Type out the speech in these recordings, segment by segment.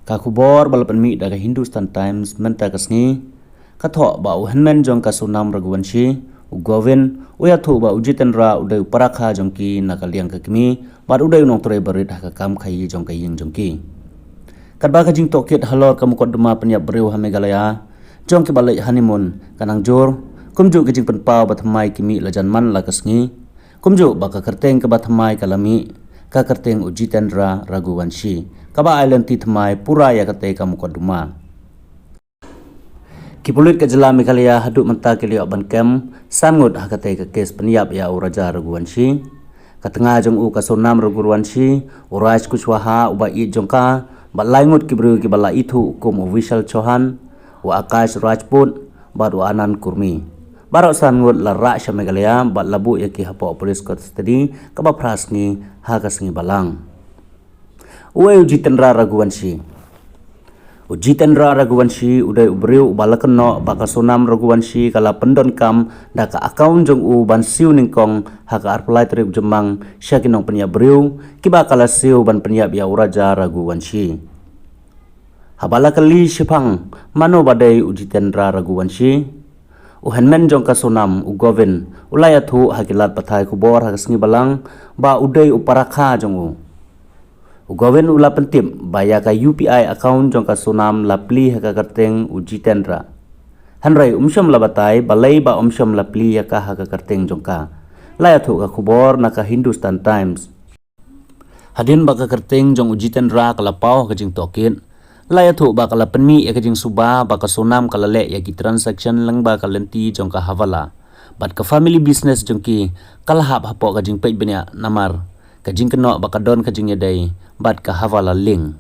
Ka khubor balapan mi daga Hindustan Times menta kasngi kathok ba uhenmen jong ka sunam Raghuvanshi ugovin uya thu ba ujitenra udai parakha jongki nakaliang kakmi bar udai unong tore barit haka kam khayi jong kaying jongki kadba ka jing tokit halor ka mukaddama penyap breu ha Meghalaya jong ki balai honeymoon kanang jor kumju ka jing penpau bathamai kimi lajan man la kasngi kumju ba ka kerteng ka bathamai kalami ka kerteng Ujitendra Raghuvanshi kaba island ti thamai pura ya kate ka mukaddama Kipulit ke jela Meghalaya haduk menta ke liok ban kem sangut hakate ke kes penyap ya Raja Raghuvanshi katengah jong u kasonam Raghuvanshi Raj Kushwaha uba i jongka bat laingut kibru ki bala itu kum official Chauhan wa Akash Rajput baru Anand Kurmi barok sangut la Raksha Meghalaya bat labu ya ki hapo police custody kaba prasngi hakasngi balang Uwe Ujitendra Raghuvanshi Ujitendra Raghuvanshi udai ubriu balakenno baka sonam Raghuvanshi kala pendon kam daka akaun jong u ban siu ningkong haka arpelai trip jemang syakinong penyap briu kiba kala siu ban penyap ya Raja Raghuvanshi habala kali sipang mano badai Ujitendra Raghuvanshi uhenmen jong ka sonam ugovin ulayathu hakilat pathai kubor hakasngi balang ba udai uparakha jong u Ugovin ula pentip baya ka UPI account jong ka sunam lapli haka kerteng Ujitendra. Hanrai umsyam labatai balai ba umsyam lapli haka haka kerteng jong ka. Layathu ka kubor naka Hindustan Times. Hadin ba ka kerteng jong Ujitendra kala pau ka jing tokit. Layathu ba kala penmi ya ka jing suba ba ka sunam kala le ya ki transaction lang ba ka lenti jong ka havala. Bat ka family business jong ki kala hap hapo ka jing pej benya namar. Kajing keno bakadon kajing yadai bat ka havala ling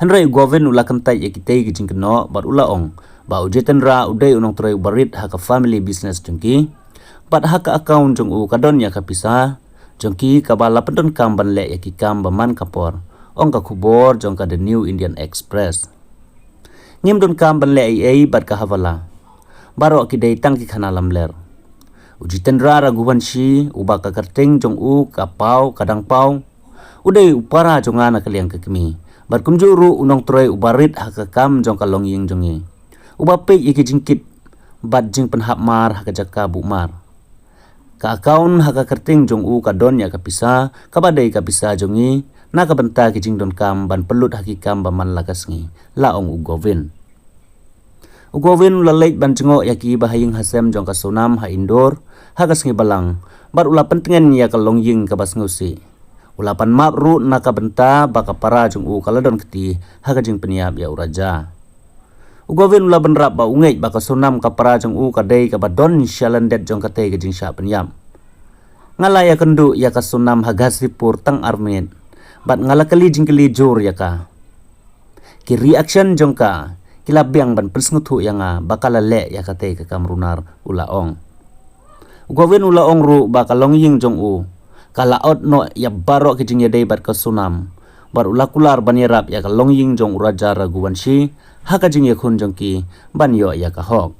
Henry Govin ula kentai yakitei kajing keno bat ula ong ba Ujitendra udai unong trai barit haka family business jengki bat haka account jong u kadon ya kapisa jengki kabala pendon kam ban le yaki kam baman kapor ong ka kubor jong ka The New Indian Express ngim don kam ban le ai bat ka havala baro kidai tang ki khana lamler Ujitendra Raghuvanshi uba ka kerteng jong u kapau kadang pau udai upara jonga na kaliang kekmi bar kumjuru unong troy ubarit haka kam jong kalong ying jongi uba pe yiki jingkit bat jing penhap mar haka jaka bu mar ka akaun haka kerteng jong u kadon ya kapisa kabadai kapisa jongi na ka benta ki jing don kam ban pelut haki kam baman lakasngi laong ugovin Ugovin lalait ban jengok yaki bahaying hasem jong ka sonam ha indoor hagas ngi balang bar ula pentingan ya kalong ying ka bas ngusi ulapan map ru naka benta baka para jong u kaladon keti haga jing peniap ya Raja Ugovin ula benrap ba ungej baka sonam ka para jong u kadai ka badon syalandet jong katei ka jing sya peniap ngala ya kendu ya ka sonam hagasipur tang armet bat ngala kali jing kali jor ya ka ki reaction jong ka kila biang ban persngutu yang bakal le ya kate ke kamrunar ulaong Ugovin ulaong ru bakalong ying jong u kala out no ya baro ke jing yadai bat ka sunam bar ulakular ban yarap ya kalong ying jong Raja Raghuvanshi haka jing yakun jong ki ban yo ya ka hok